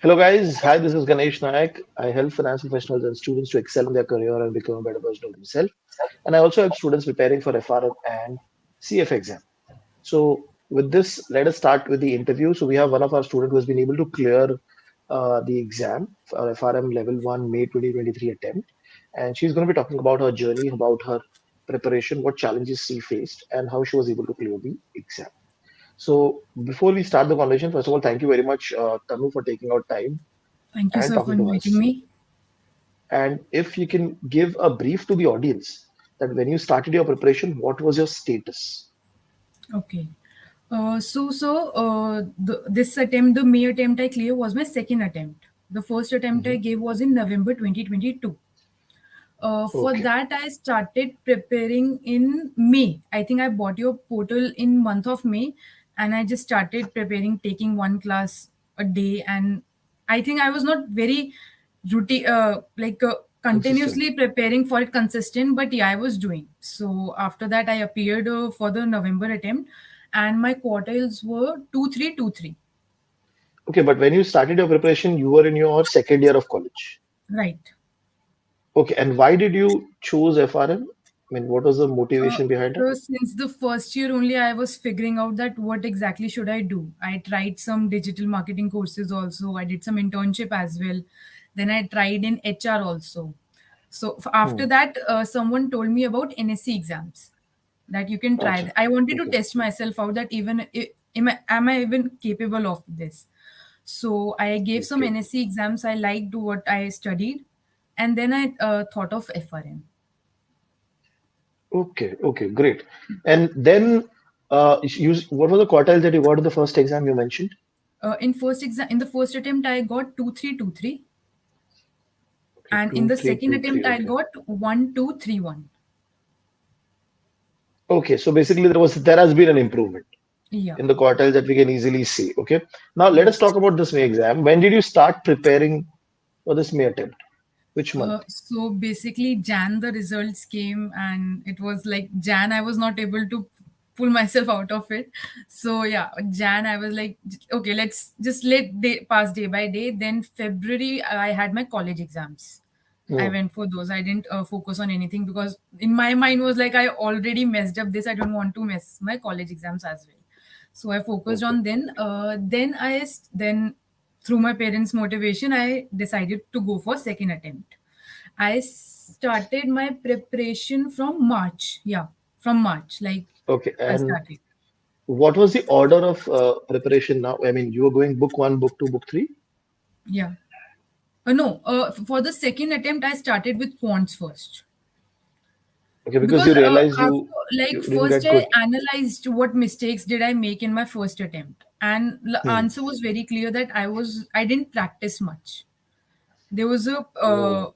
Hello, guys. Hi, this is Ganesh Nayak. I help finance professionals and students to excel in their career and become a better version of themselves. And I also help students preparing for FRM and CF exam. So, with this, let us start with the interview. So, we have one of our students who has been able to clear the exam for FRM Level 1 May 2023 attempt. And she's going to be talking about her journey, about her preparation, what challenges she faced, and how she was able to clear the exam. So, before we start the conversation, first of all, thank you very much, Tanu, for taking out time Thank you, and sir, for talking to inviting us. me. And if you can give a brief to the audience that when you started your preparation, what was your status? Okay. This attempt, the May attempt I clear was my second attempt. The first attempt I Mhm. gave was in November 2022. For Okay. that, I started preparing in May. I think I bought your portal in month of May, and I just started preparing, taking one class a day. And I think I was not very routine, Consistent. continuously preparing for it consistent, but yeah, I was doing. So after that, I appeared for the November attempt, and my quartiles were 2 3 2 3. Okay, but when you started your preparation, you were in your second year of college. Right. Okay, and why did you choose FRM? I mean, what was the Uh, motivation behind it? so since the first year only, I was figuring out that what exactly should I do. I tried some digital marketing courses also. I did some internship as well. Then I tried in HR also. So Hmm. after that, someone told me about NSC exams that you can try. Acha. I wanted to Okay. test myself out that am I even capable of this. So I gave some Okay. NSC exams. I liked what I studied, and then I thought of FRM. Okay. Okay. Great. And then, what were the quartiles that you got in the first exam you mentioned? In the first attempt I got 2 3 2 3, Okay, and in two, the three, second two, three. attempt I Okay. got 1 2 3 1. Okay. So basically, there has been an improvement Yeah. in the quartiles that we can easily see. Okay. Now let us Yes. talk about this May exam. When did you start preparing for this May attempt? Which month? So basically, Jan the results came, and it was like Jan. I was not able to pull myself out of it. So yeah, Jan. I was like, okay, let's just let day pass day by day. Then February, I had my college exams. I Hmm. went for those. I didn't focus on anything because in my mind was like I already messed up this. I don't want to mess my college exams as well. So I focused Okay. on then. Then through my parents' motivation, I decided to go for second attempt. I started my preparation from March. Yeah, from March. Like Okay. I And started. what was the order of preparation now? I mean, you were going book one, book two, book three. Yeah. No, for the second attempt, I started with fonts first. Okay, because Because you realize after, like, you didn't first get I good. analyzed what mistakes did I make in my first attempt, and the Hmm. answer was very clear that I didn't practice much. There was a Oh.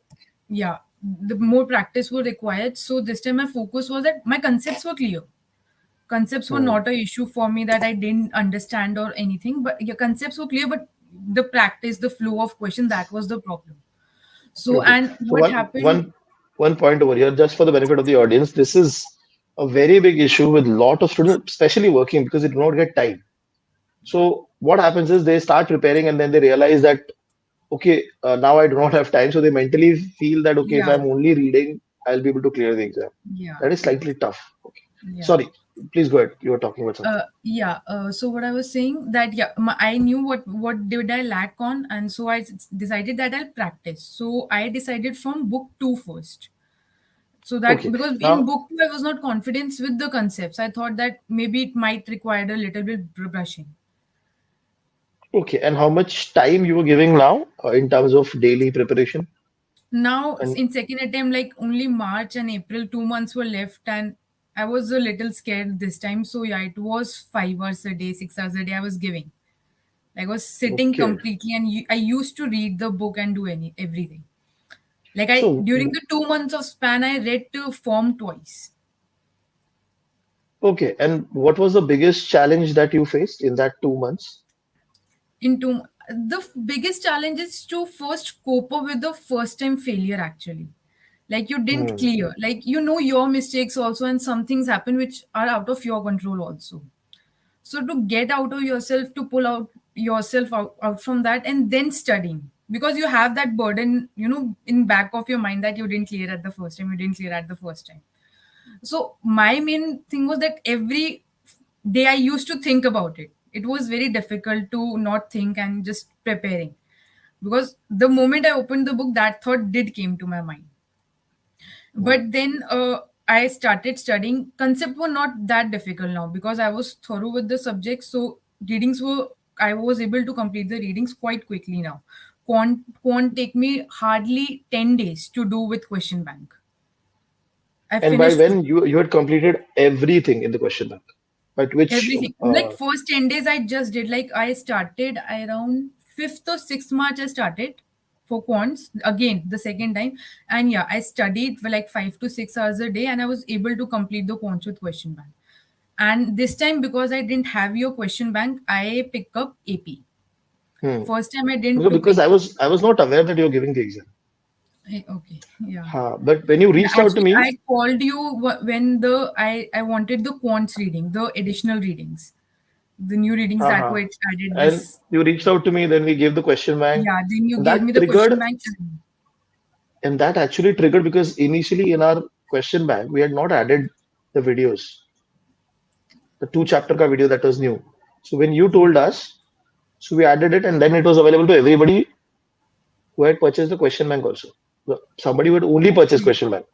yeah, the more practice were required. So this time my focus was that my concepts were clear. Concepts were Hmm. not a issue for me that I didn't understand or anything, but your concepts were clear, but the practice, the flow of question, that was the problem. So Okay. and So what happened? one point over here, just for the benefit of the audience, this is a very big issue with lot of students, especially working, because they do not get time. So what happens is they start preparing and then they realize that okay, now I do not have time. So they mentally feel that okay, if Yeah, I'm only reading, I'll be able to clear the exam. yeah, That is yeah, slightly tough. Okay. yeah. Sorry, please go ahead. You were talking about something. Yeah. So what I was saying that yeah, I knew what did I lack on, and so decided that I'll practice. So I decided from book two first. So that Okay. because in Now, book two I was not confident with the concepts. I thought that maybe it might require a little bit brushing. okay, and how much time you were giving now in terms of daily preparation? Now And in second attempt, like only March and April, 2 months were left, and I was a little scared this time. So yeah, it was 5 hours a day, 6 hours a day I was giving. Like I was sitting okay, completely, and I used to read the book and do everything. Like I so during the 2 months of span, I read to form twice. okay, and what was the biggest challenge that you faced in that 2 months? Into the biggest challenge is to first cope up with the first time failure actually. Like you didn't Hmm. clear, like you know your mistakes also, and some things happen which are out of your control also. So to get out of yourself, to pull out yourself out from that and then studying, because you have that burden, in back of your mind, that you didn't clear at the first time, you didn't clear at the first time. So my main thing was that every day I used to think about it. It was very difficult to not think and just preparing, because the moment I opened the book, that thought did came to my mind. Hmm. But then I started studying. Concept were not that difficult now because I was thorough with the subject. So readings were, I was able to complete the readings quite quickly now. Quant take me hardly 10 days to do with question bank. I And by finished when you had completed everything in the question bank, but which everything. Like first 10 days I just did, like I started around 5th or 6th March I started for quants again the second time. And yeah, I studied for like 5 to 6 hours a day and I was able to complete the quants with question bank. And this time, because I didn't have your question bank, I pick up AP. hmm. First time I didn't took Because AP. I was not aware that you're giving the exam. Okay, yeah. But when you Yeah, reached out to actually, me, I called you when I wanted the quants reading, the additional readings, the new readings that uh were added and this. you reached out to me, then we gave the question bank, Yeah, then you and gave me the question bank. that actually triggered because initially in our question bank we had not added the videos, the two chapter ka video that was new. So when you told us, so we added it, and then it was available to everybody who had purchased the question bank also. Somebody who had only purchased Okay, question bank.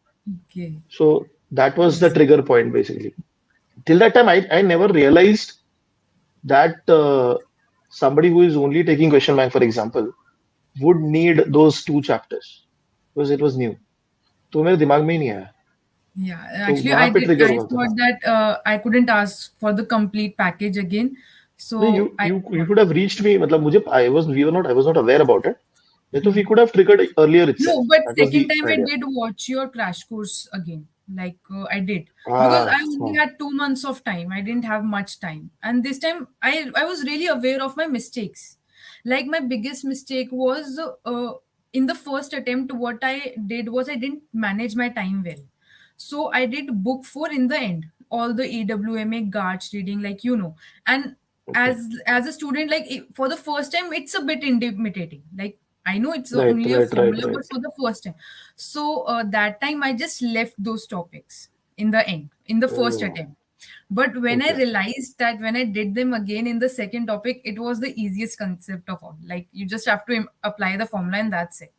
okay, So that was the yes, trigger point basically. Till that time, I never realized that somebody who is only taking question bank, for example, would need those two chapters because it was new. तो मेरे दिमाग में ही नहीं आया. yeah. तो Actually, वहां पे trigger I हुआ था. thought that I couldn't ask for the complete package again, नहीं, so I you thought. could have reached me. मतलब मुझे I was not aware about it. नहीं तो we could have triggered earlier itself. No, but That was second the time I idea. did watch your crash course again. Like I did, because Ah, I only hmm, had 2 months of time. I didn't have much time, and this time I was really aware of my mistakes. Like my biggest mistake was in the first attempt. What I did was I didn't manage my time well. So I did book four in the end, all the AWMA guards reading, like and okay. as a student, like for the first time, it's a bit intimidating. Like I know it's Right, only a right, right, formula, right. but for the first time, so that time I just left those topics in the end, in the first Oh, attempt. But when I okay, realized that when I did them again in the second topic, it was the easiest concept of all. Like you just have to apply the formula and that's it.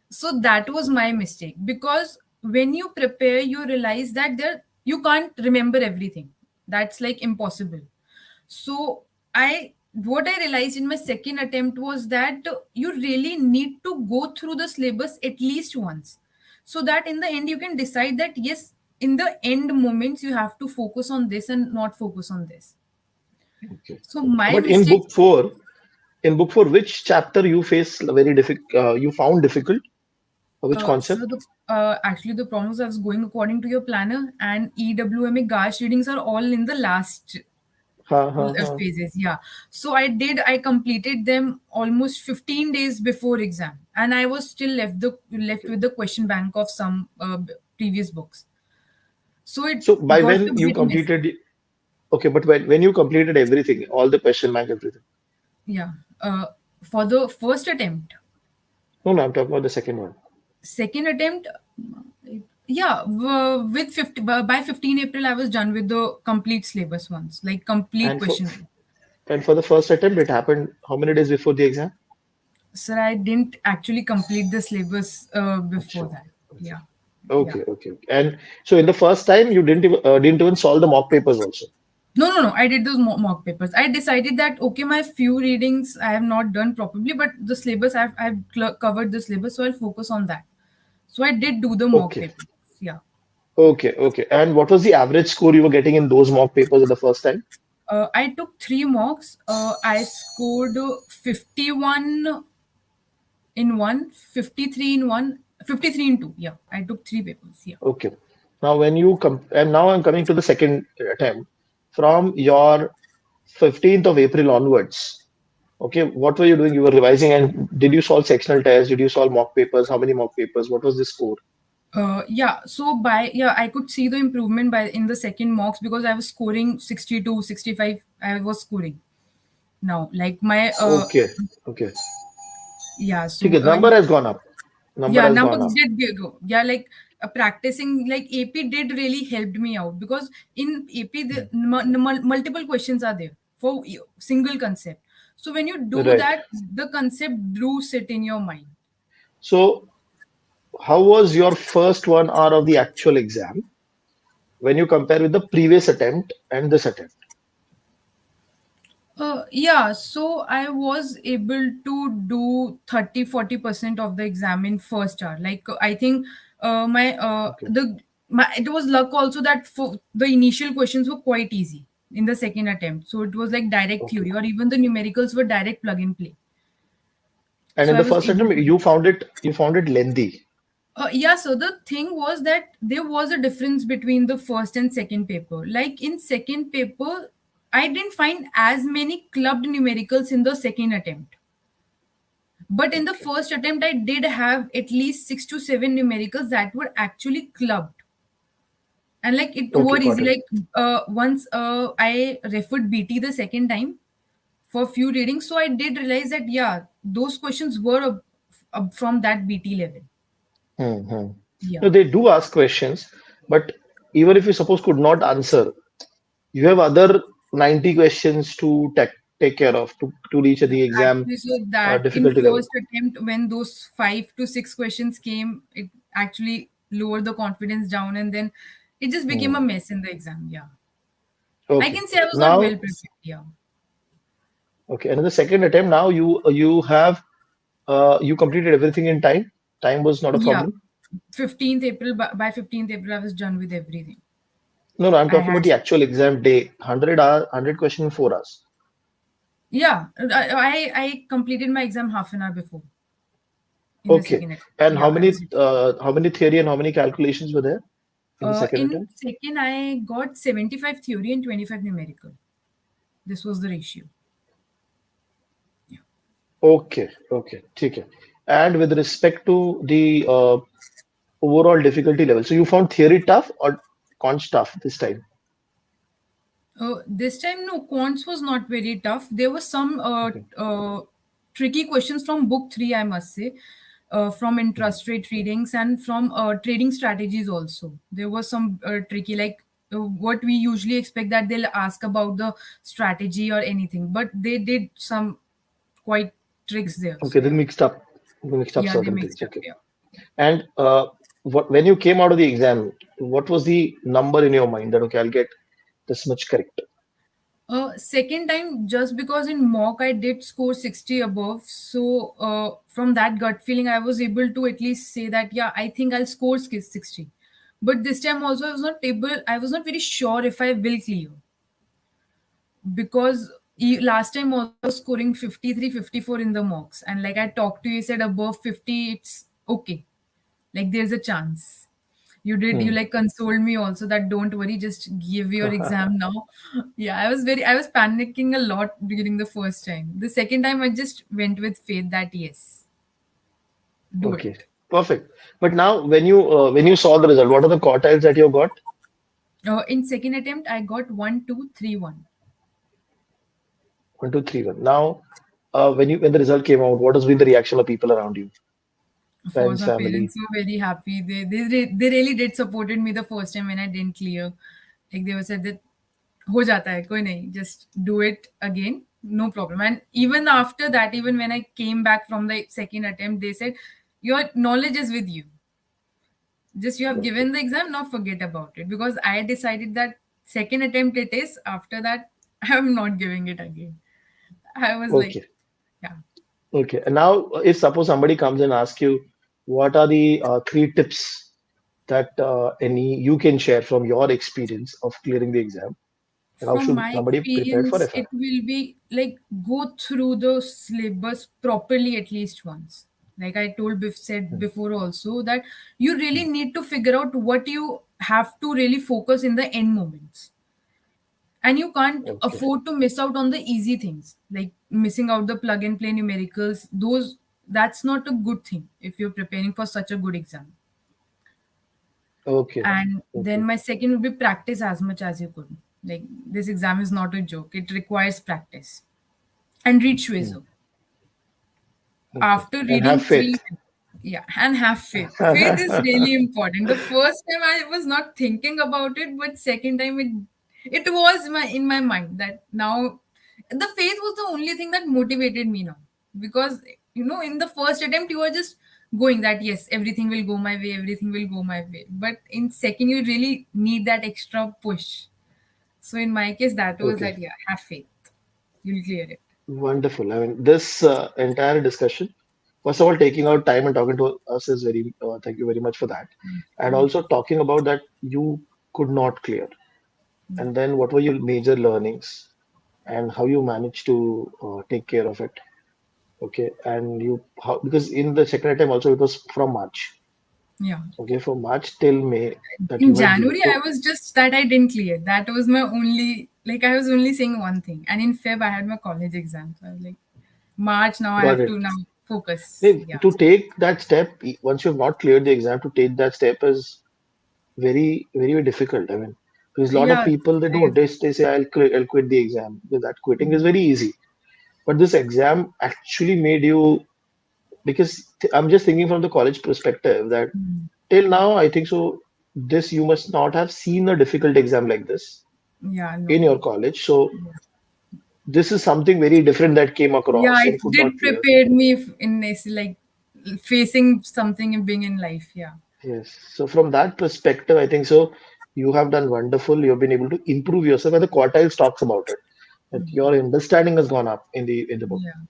So that was my mistake, because when you prepare you realize that you can't remember everything. That's like impossible. So I what I realized in my second attempt was that you really need to go through the syllabus at least once, so that in the end you can decide that yes, in the end moments you have to focus on this and not focus on this. okay. So my But mistake. in book four, which chapter you face very difficult? You found difficult, or which So concept? the actually the problem was going according to your planner, and EWMA GASH readings are all in the last हाँ हाँ हाँ. phases. Yeah. So I completed them almost 15 days before exam, and I was still left with the question bank of some previous books. So it So by got when a you bit messy. completed, okay, but when you completed everything, all the question bank, everything. Yeah. For the first attempt. No, no, I'm talking about the second one. Second attempt, yeah, with 50 by 15 April I was done with the complete syllabus ones, like complete And for question. and for the first attempt, it happened how many days before the exam? Sir, I didn't actually complete the syllabus before Acha, that. okay. Yeah, yeah. Okay, okay. And so in the first time, you didn't even solve the mock papers also. No. I did those mock papers. I decided that okay, my few readings I have not done properly, but the syllabus I've covered the syllabus, so I'll focus on that. So I did do the mock Okay, papers. Yeah. okay, okay. And what was the average score you were getting in those mock papers at the first time? I took three mocks. I scored 51 in one, 53 in one, 53 in two. Yeah, I took three papers. Yeah. Okay. Now when you come, and now I'm coming to the second attempt. From your 15th of April onwards, okay, what were you doing? You were revising, and did you solve sectional tests? Did you solve mock papers? How many mock papers? What was the score? Yeah, so I could see the improvement by in the second mocks, because I was scoring 62, 65. I was scoring. now. Like my Okay. Okay. yeah, ठीक है, so number has gone up. Number yeah, has numbers gone up. did go. Yeah, like practicing like AP did really helped me out, because in AP the multiple questions are there for single concept. So when you do Right. that, the concept do sit in your mind. So, how was your first 1 hour of the actual exam when you compare with the previous attempt and this attempt? Yeah, so I was able to do 30-40% of the exam in first hour. Like I think my Okay. the my it was luck also that for the initial questions were quite easy in the second attempt. So it was like direct Okay. theory, or even the numericals were direct plug and play. And So in I the was first able attempt, to do. you found it lengthy. Yeah, so the thing was that there was a difference between the first and second paper. Like in second paper, I didn't find as many clubbed numericals in the second attempt. But in the Okay. first attempt, I did have at least 6 to 7 numericals that were actually clubbed. And like it Okay, were got easy. it. Like once I referred BT the second time for few readings. So I did realize that, yeah, those questions were from that BT level. Hmm. No, Yeah. they do ask questions, but even if you suppose could not answer, you have other 90 questions to take care of to reach the exam Actually, so that in difficulty level. first attempt, when those 5 to 6 questions came, it actually lowered the confidence down, and then it just became a Hmm. mess in the exam. Yeah. I Okay. can say I was not well Now, prepared. Yeah. okay, and in the second attempt, now you completed everything in time. Time was not a Yeah. problem. 15th April, by 15th April, I was done with everything. No, no, I'm I talking had, about the actual exam day. 100 question in 4 hours. yeah, I completed my exam half an hour before in the Okay. second attempt. And Yeah, I was. how many theory and how many calculations were there in the second In attempt? second, I got 75 theory and 25 numerical. This was the ratio. Yeah. Okay, okay, okay. And with respect to the overall difficulty level, so you found theory tough or cons tough this time? This time, no, quants was not very tough. There were some Okay. tricky questions from book three, I must say, from Mhm. interest rate readings and from trading strategies also. There was some tricky, like what we usually expect that they'll ask about the strategy or anything, but they did some quite tricks there. Okay, So they yeah, mixed up yeah, they certain things. mixed up. Okay. Yeah. And when you came out of the exam, what was the number in your mind that okay, I'll get this much correct? Second time, just because in mock I did score 60 above. So from that gut feeling, I was able to at least say that, yeah, I think I'll score 60. But this time also, I was not very sure if I will clear, because last time also I was scoring 53, 54 in the mocks. And like I talked to you, said above 50, it's okay. Like there's a chance. You Hmm. like consoled me also that don't worry, just give your exam now. Yeah, I was panicking a lot during the first time. The second time I just went with faith that yes, do Okay, it. perfect. But now, when you saw the result, what are the quartiles that you got? In second attempt I got 1, 2, 3, 1. 1, 2, 3, 1. Now, when the result came out, what has been the reaction of people around you, Of course, friends, my family? parents were very happy. They really did supported me the first time when I didn't clear. Like they were said that हो जाता है कोई नहीं, just do it again, no problem. And even after that, even when I came back from the second attempt, they said your knowledge is with you, just you have Okay, given the exam, now forget about it, because I decided that second attempt it is. After that I'm not giving it again. I was like, okay, yeah. okay. And now, if suppose somebody comes and asks you, what are the 3 tips that any you can share from your experience of clearing the exam, and how From should my somebody prepare for experience, FR? it will be like go through the syllabus properly at least once. Like I said Hmm. before also, that you really Hmm. need to figure out what you have to really focus in the end moments. And you can't Okay, afford to miss out on the easy things, like missing out the plug and play numericals. Those That's not a good thing if you're preparing for such a good exam. okay, And then okay, my second would be practice as much as you could. Like this exam is not a joke, it requires practice. and read Hmm. Shwezo. Okay. After And have reading faith. three, yeah, and have faith. Faith is really important. The first time I was not thinking about it, but second time it was in my mind that now the faith was the only thing that motivated me now, because in the first attempt you are just going that yes, everything will go my way, everything will go my way, but in second you really need that extra push. So in my case, that was Okay. that, yeah, have faith, you'll clear it. Wonderful. I mean, this entire discussion, first of all, taking out time and talking to us is very, thank you very much for that. And Thank also you. talking about that you could not clear. And then what were your major learnings and how you managed to take care of it? Okay. And you, how, because in the second attempt also it was from March. Yeah. Okay. From March till May that In you have given. January, I So was just that I didn't clear. That was my only, like, I was only saying one thing. And in Feb, I had my college exam. So I was like, March, now I got have it. to now focus. Hey, Yeah. to take that step, once you have not cleared the exam, to take that step is very, very difficult. I mean, because a lot of Yeah. people they I don't. They say I'll quit the exam because that quitting is very easy. But this exam actually made you because I'm just thinking from the college perspective that till now I think so. This you must not have seen a difficult exam like this Yeah, in no. your college. So this is something very different that came Yeah, across it and could not did clear. prepare me in this, like, facing something and being in life. Yeah. Yes. So from that perspective, I think so. You have done wonderful. You've been able to improve yourself, and the quartiles talks about it. That your understanding has gone up in the book. Yeah. Yeah.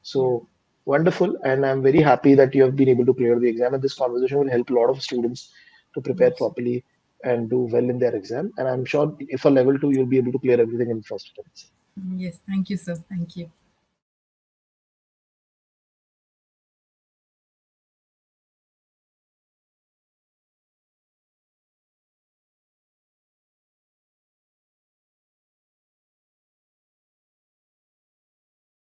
So wonderful, and I'm very happy that you have been able to clear the exam. And this conversation will help a lot of students to prepare Yes. properly and do well in their exam. And I'm sure if a level two, you'll be able to clear everything in first attempt. Yes. Thank you, sir. Thank you.